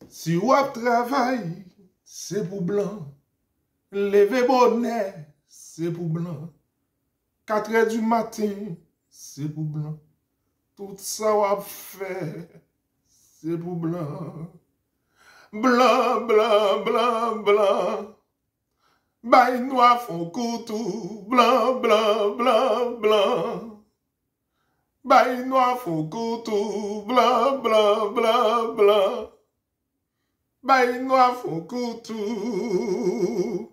Si ou ap travail, c'est pour blanc. Lever bonnet, c'est pour blanc. 4 heures du matin, c'est pour blanc. Tout ça ou ap fait, c'est pour blanc. Blanc, blanc, blanc, blanc. Bay noir font coutou. Blanc, blanc, blanc, blanc. Bay noir font coutou. Blanc, blanc, blanc, blanc. Bay noir font coutou.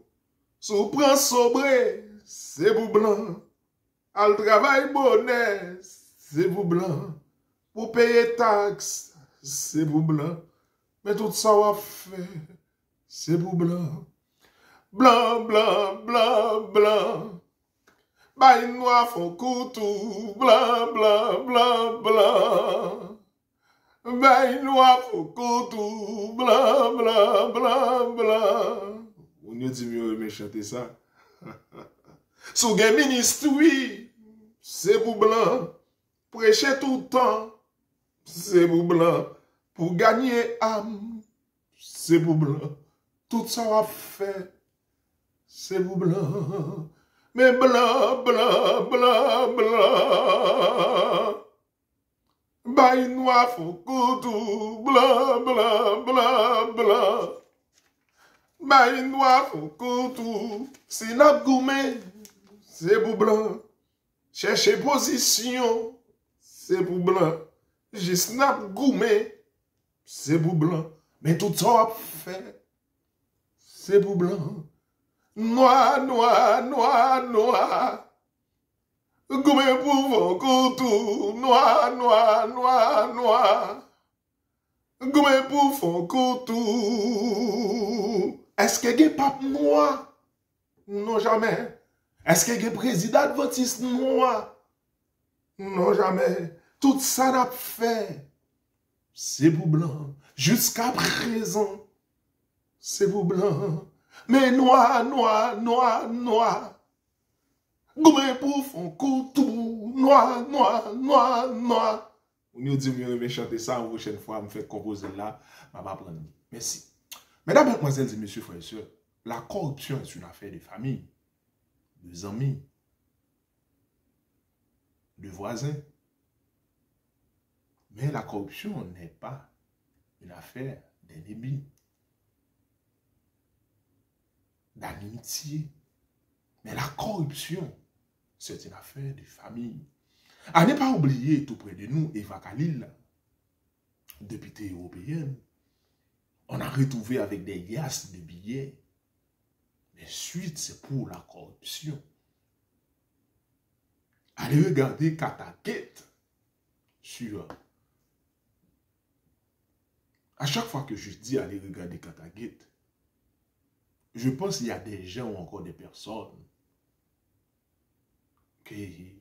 Sou prend sobre, c'est pour blanc. Al travail bonnet, c'est pour blanc. Pour payer taxes, c'est pour blanc. Mais tout ça va faire, c'est pour blanc. Blanc, blanc, blanc, blanc. Bay noir font coutou. Blanc, blanc, blanc, blanc. Bay noir font coutou. Blanc, blanc, blanc, blanc. On y dit mieux aimer chanter ça. Sou gen ministre, oui, c'est pour blanc. Prêcher tout le temps, c'est pour blanc. Pour gagner âme, c'est pour blanc. Tout ça va faire, c'est pour blanc. Mais blanc, blanc, blanc, blanc. Bay noir font coutou. Blanc, blanc, blanc, blanc. Bay noir font coutou. Si n'a goumé, c'est pour blanc. Chercher position, c'est pour blanc. J'ai snap goumé, c'est pour blanc. Mais tout ça a fait, c'est pour blanc. Noir, noir, noir, noir. Goumé pour vos coutou. Noir, noir, noir, noir. Goumé pour vos coutou. Est-ce que y pape noir? Non, jamais. Est-ce que y président adventiste noir? Non, jamais. Tout ça n'a fait, c'est pour blanc. Jusqu'à présent, c'est pour blanc. Mais noir, noir, noir, noir. Goumé pour fond coutou. Noir, noir, noir, noir. On nous dit mieux chanter ça la prochaine fois, me fait composer là, ma va prendre. Merci. Mesdames, mesdemoiselles et messieurs, frères et sœurs, la corruption est une affaire de famille, de amis, de voisins. Mais la corruption n'est pas une affaire d'ennemis, d'amitié. Mais la corruption, c'est une affaire de famille. À ne pas oublier, tout près de nous, Eva Khalil, députée européenne, on a retrouvé avec des liasses de billets. Mais suite, c'est pour la corruption. Allez regarder Katagate sur... À chaque fois que je dis allez regarder Katagate, je pense qu'il y a des gens ou encore des personnes qui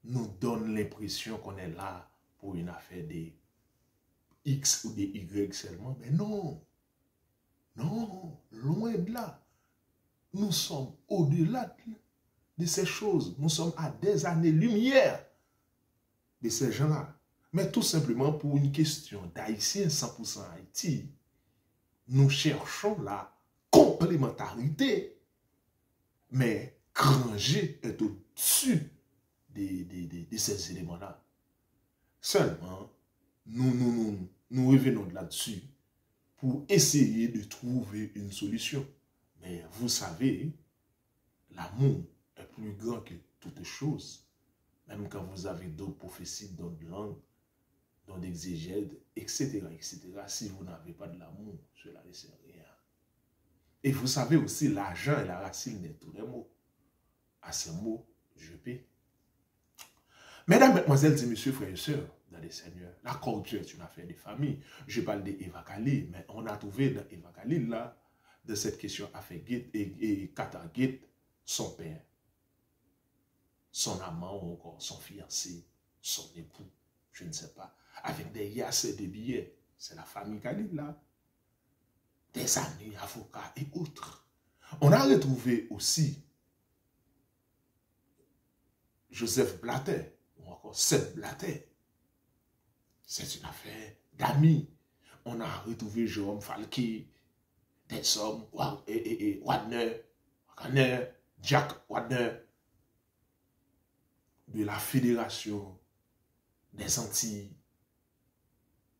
nous donnent l'impression qu'on est là pour une affaire des X ou des Y seulement. Mais non, non, loin de là. Nous sommes au-delà de ces choses. Nous sommes à des années-lumière de ces gens-là. Mais tout simplement pour une question d'Haïtien 100% Haïti, nous cherchons la complémentarité. Mais Granger est au-dessus de ces éléments-là. Seulement, nous revenons là-dessus pour essayer de trouver une solution. Mais vous savez, l'amour est plus grand que toute chose. Même quand vous avez d'autres prophéties, d'autres langues, d'autres exégèses, etc., etc. Si vous n'avez pas de l'amour, cela ne sert à rien. Et vous savez aussi, l'argent est la racine de tous les mots. À ce mot, je paie. Mesdames, mesdemoiselles et messieurs, frères et sœurs, dans les seigneurs, la corruption est une affaire de famille. Je parle d'Eva Khalil, mais on a trouvé dans Eva Khalil, là, de cette question Afegate et Katagate, son père, son amant ou encore son fiancé, son époux, je ne sais pas, avec des yasses et des billets. C'est la famille Khalil, là. Des amis, avocats et autres. On a retrouvé aussi Joseph Blatter, ou encore Seth Blatter. C'est une affaire d'amis. on a retrouvé Jérôme Falquet, des hommes, Wagner, Jack Wagner, de la Fédération des Antilles,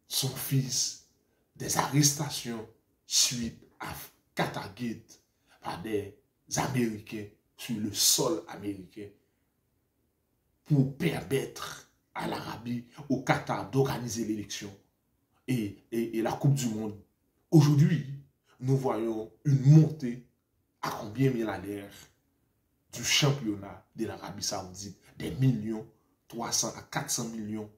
son fils, des arrestations suite à Qatargate par des Américains sur le sol américain pour permettre à l'Arabie, au Qatar d'organiser l'élection et la Coupe du Monde. Aujourd'hui, nous voyons une montée à combien mille à l'heure du championnat de l'Arabie Saoudite, des millions, 300 à 400 millions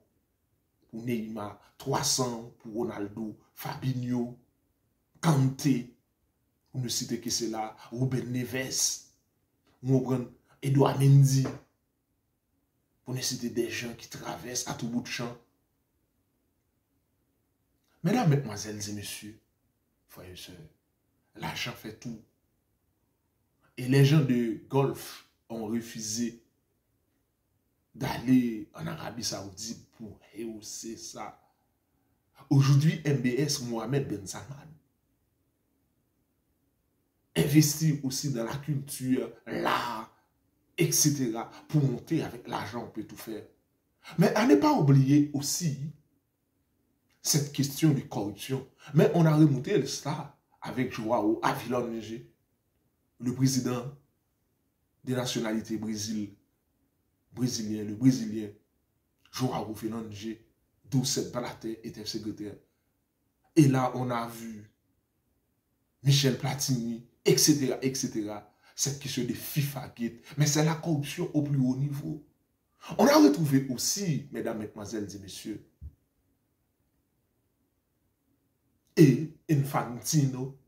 pour Neymar, 300 pour Ronaldo, Fabinho, Kanté, on ne cite que cela, Ruben Neves, Edouard Mendy, pour ne citer des gens qui traversent à tout bout de champ. Mesdames, mesdemoiselles et messieurs, frères et sœurs, l'argent fait tout. Et les gens de Golfe ont refusé d'aller en Arabie Saoudite pour rehausser ça. Aujourd'hui, MBS Mohamed Ben Salman investit aussi dans la culture, l'art, etc. pour monter avec l'argent, on peut tout faire. Mais à ne pas oublier aussi cette question de corruption. Mais on a remonté ça avec Joao Avilon-Neger, le président des nationalités brésilien, le Brésilien Joao Avilon-Neger, d'où cette Blatter était secrétaire. Et là, on a vu Michel Platini, etc., etc. Cette question de FIFA Gate. Mais c'est la corruption au plus haut niveau. On a retrouvé aussi, mesdames, mesdemoiselles et messieurs, et Infantino,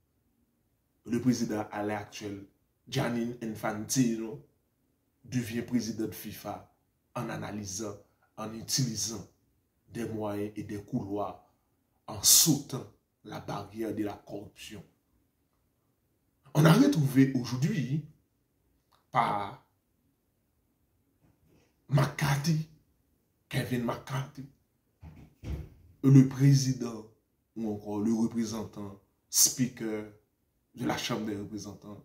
le président à l'heure actuelle, Gianni Infantino, devient président de FIFA en analysant, en utilisant des moyens et des couloirs, en sautant la barrière de la corruption. On a retrouvé aujourd'hui par McCarthy, Kevin McCarthy, le président ou encore le représentant, speaker de la Chambre des représentants,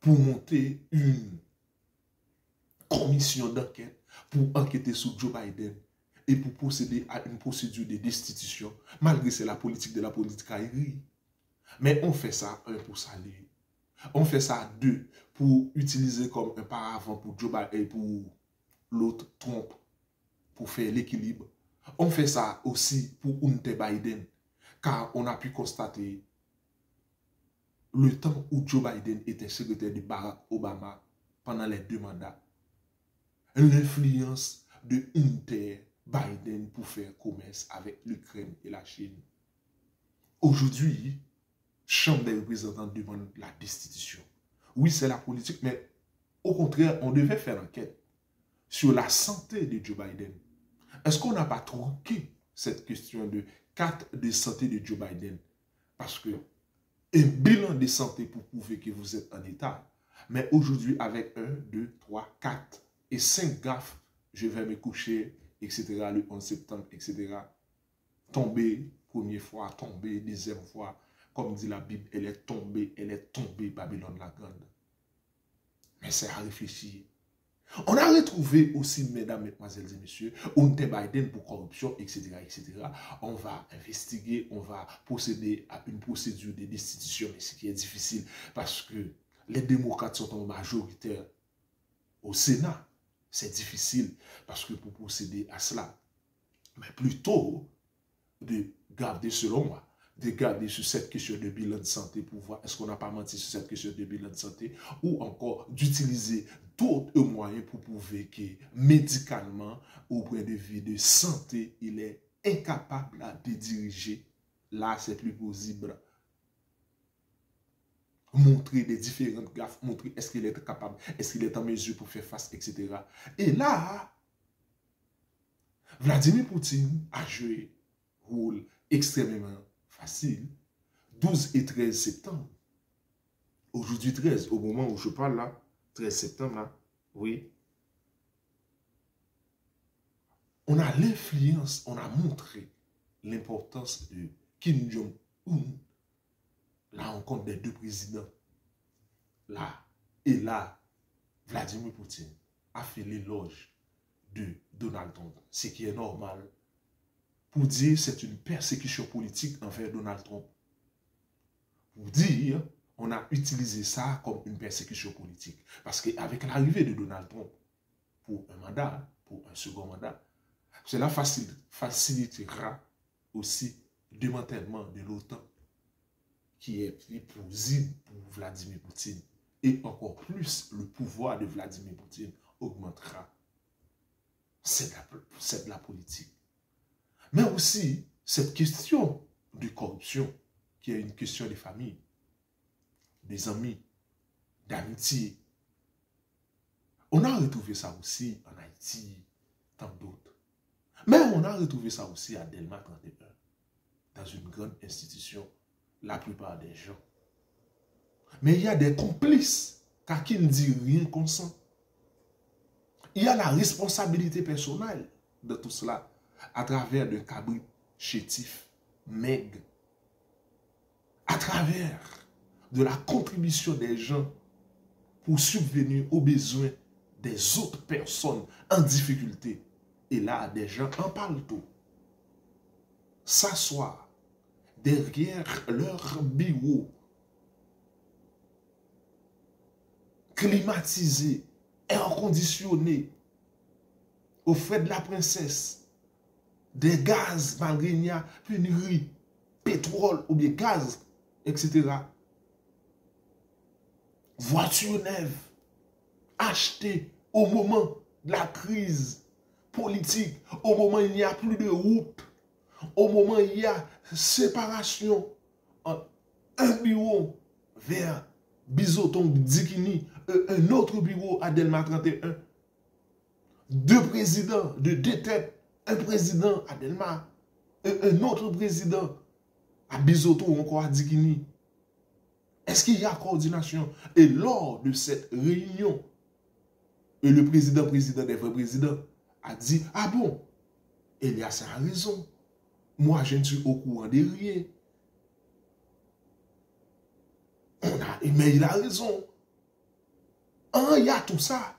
pour monter une commission d'enquête pour enquêter sur Joe Biden et pour procéder à une procédure de destitution, malgré c'est la politique de la politique aérienne. Mais on fait ça, un, pour saluer. On fait ça, deux, pour utiliser comme un paravent pour Joe Biden et pour l'autre, Trump, pour faire l'équilibre. On fait ça aussi pour Hunter Biden, car on a pu constater le temps où Joe Biden était secrétaire de Barack Obama pendant les 2 mandats. L'influence de Hunter Biden pour faire commerce avec l'Ukraine et la Chine. Aujourd'hui, Chambre des représentants demande la destitution. Oui, c'est la politique, mais au contraire, on devait faire enquête sur la santé de Joe Biden. Est-ce qu'on n'a pas tronqué cette question de carte de santé de Joe Biden? Parce que un bilan de santé pour prouver que vous êtes en état. Mais aujourd'hui, avec 1, 2, 3, 4 et 5 gaffes, je vais me coucher, etc., le 11 septembre, etc. Tomber, première fois, tomber, deuxième fois. Comme dit la Bible, elle est tombée, Babylone la grande. Mais c'est à réfléchir. On a retrouvé aussi, mesdames, mesdemoiselles et messieurs, Hunter Biden pour corruption, etc., etc. On va investiguer, on va procéder à une procédure de destitution, mais ce qui est difficile parce que les démocrates sont en majoritaire au Sénat. C'est difficile parce que pour procéder à cela, mais plutôt de garder, selon moi, de garder sur cette question de bilan de santé pour voir est-ce qu'on n'a pas menti sur cette question de bilan de santé ou encore d'utiliser d'autres moyens pour prouver que médicalement, au point de vue de santé, il est incapable de diriger. Là, c'est plus possible. Montrer des différentes gaffes, montrer est-ce qu'il est capable, est-ce qu'il est en mesure pour faire face, etc. Et là, Vladimir Poutine a joué un rôle extrêmement facile, 12 et 13 septembre. Aujourd'hui 13, au moment où je parle là, 13 septembre là, oui. On a l'influence, on a montré l'importance de Kim Jong-un, la rencontre des deux présidents, là, et là, Vladimir Poutine a fait l'éloge de Donald Trump, ce qui est normal, pour dire c'est une persécution politique envers Donald Trump. Pour dire, on a utilisé ça comme une persécution politique. Parce qu'avec l'arrivée de Donald Trump pour un mandat, pour un second mandat, cela facilitera aussi le démantèlement de l'OTAN, qui est plausible pour Vladimir Poutine. Et encore plus, le pouvoir de Vladimir Poutine augmentera. C'est de la politique. Mais aussi, cette question de corruption, qui est une question des familles, des amis, d'amitié. On a retrouvé ça aussi en Haïti, tant d'autres. Mais on a retrouvé ça aussi à Delma 31, dans une grande institution, la plupart des gens. Mais il y a des complices, car qui ne dit rien consent. Il y a la responsabilité personnelle de tout cela, à travers de cabris chétifs, maigres, à travers de la contribution des gens pour subvenir aux besoins des autres personnes en difficulté. Et là, des gens en parlent tout. S'asseoir derrière leur bureau, climatisé, air conditionné, au frais de la princesse, des gaz malgré il y a pénurie, pétrole ou bien gaz, etc. Voiture neuve, achetée au moment de la crise politique, au moment où il n'y a plus de route, au moment où il y a séparation entre un bureau vers Bizoton Dikini, un autre bureau à Delma 31, deux présidents de deux têtes, un président à Delma, un autre président à Bizoton ou encore à Dikini. Est-ce qu'il y a coordination? Et lors de cette réunion, le président des vrais présidents a dit, ah bon, Elias a raison. Moi, je ne suis au courant de rien. Mais il a raison. Il y a tout ça.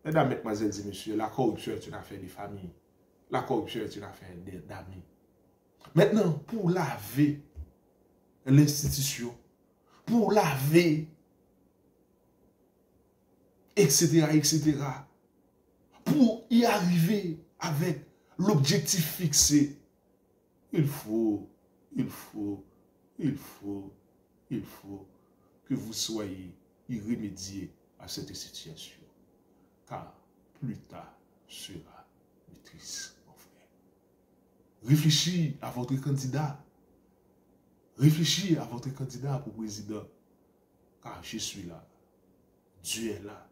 Mesdames, mesdemoiselles et messieurs, la corruption est une affaire de famille. La corruption est une affaire d'amis. Maintenant, pour laver l'institution, pour laver, etc., pour y arriver avec l'objectif fixé, il faut que vous soyez irrémédiés à cette situation. Car plus tard sera le triste, mon frère. Réfléchissez à votre candidat. Réfléchissez à votre candidat pour président. Car je suis là. Dieu est là.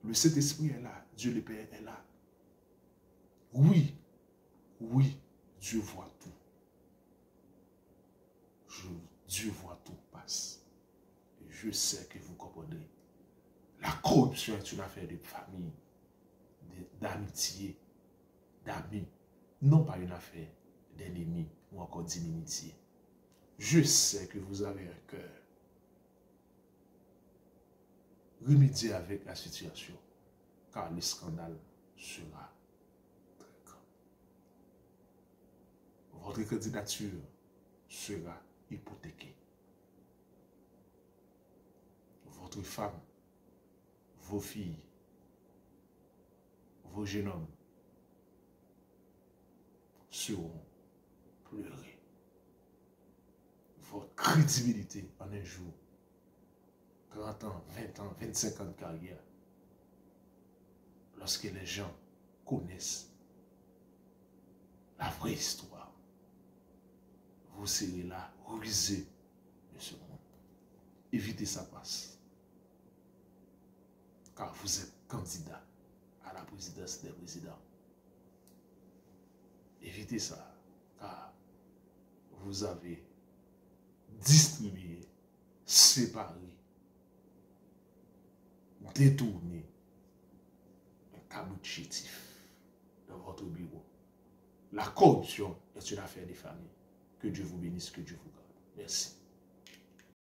Le Saint-Esprit est là. Dieu le Père est là. Oui, Dieu voit tout. Dieu voit tout passe. Et je sais que vous comprenez. La corruption est une affaire de famille, d'amitié, d'amis. Non pas une affaire d'ennemis ou encore d'inimitié. Je sais que vous avez un cœur. Remédiez avec la situation, car le scandale sera très grand. Votre candidature sera hypothéquée. Votre femme, vos filles, vos jeunes hommes seront pleurés. Votre crédibilité en un jour, 30 ans, 20 ans, 25 ans de carrière, lorsque les gens connaissent la vraie histoire, vous serez là, rusé de ce monde. Évitez sa passe. Car vous êtes candidat à la présidence des présidents. Évitez ça, car vous avez distribué, séparé, détourné un câble chétif dans votre bureau. La corruption est dans une affaire des familles. Que Dieu vous bénisse, que Dieu vous garde. Merci.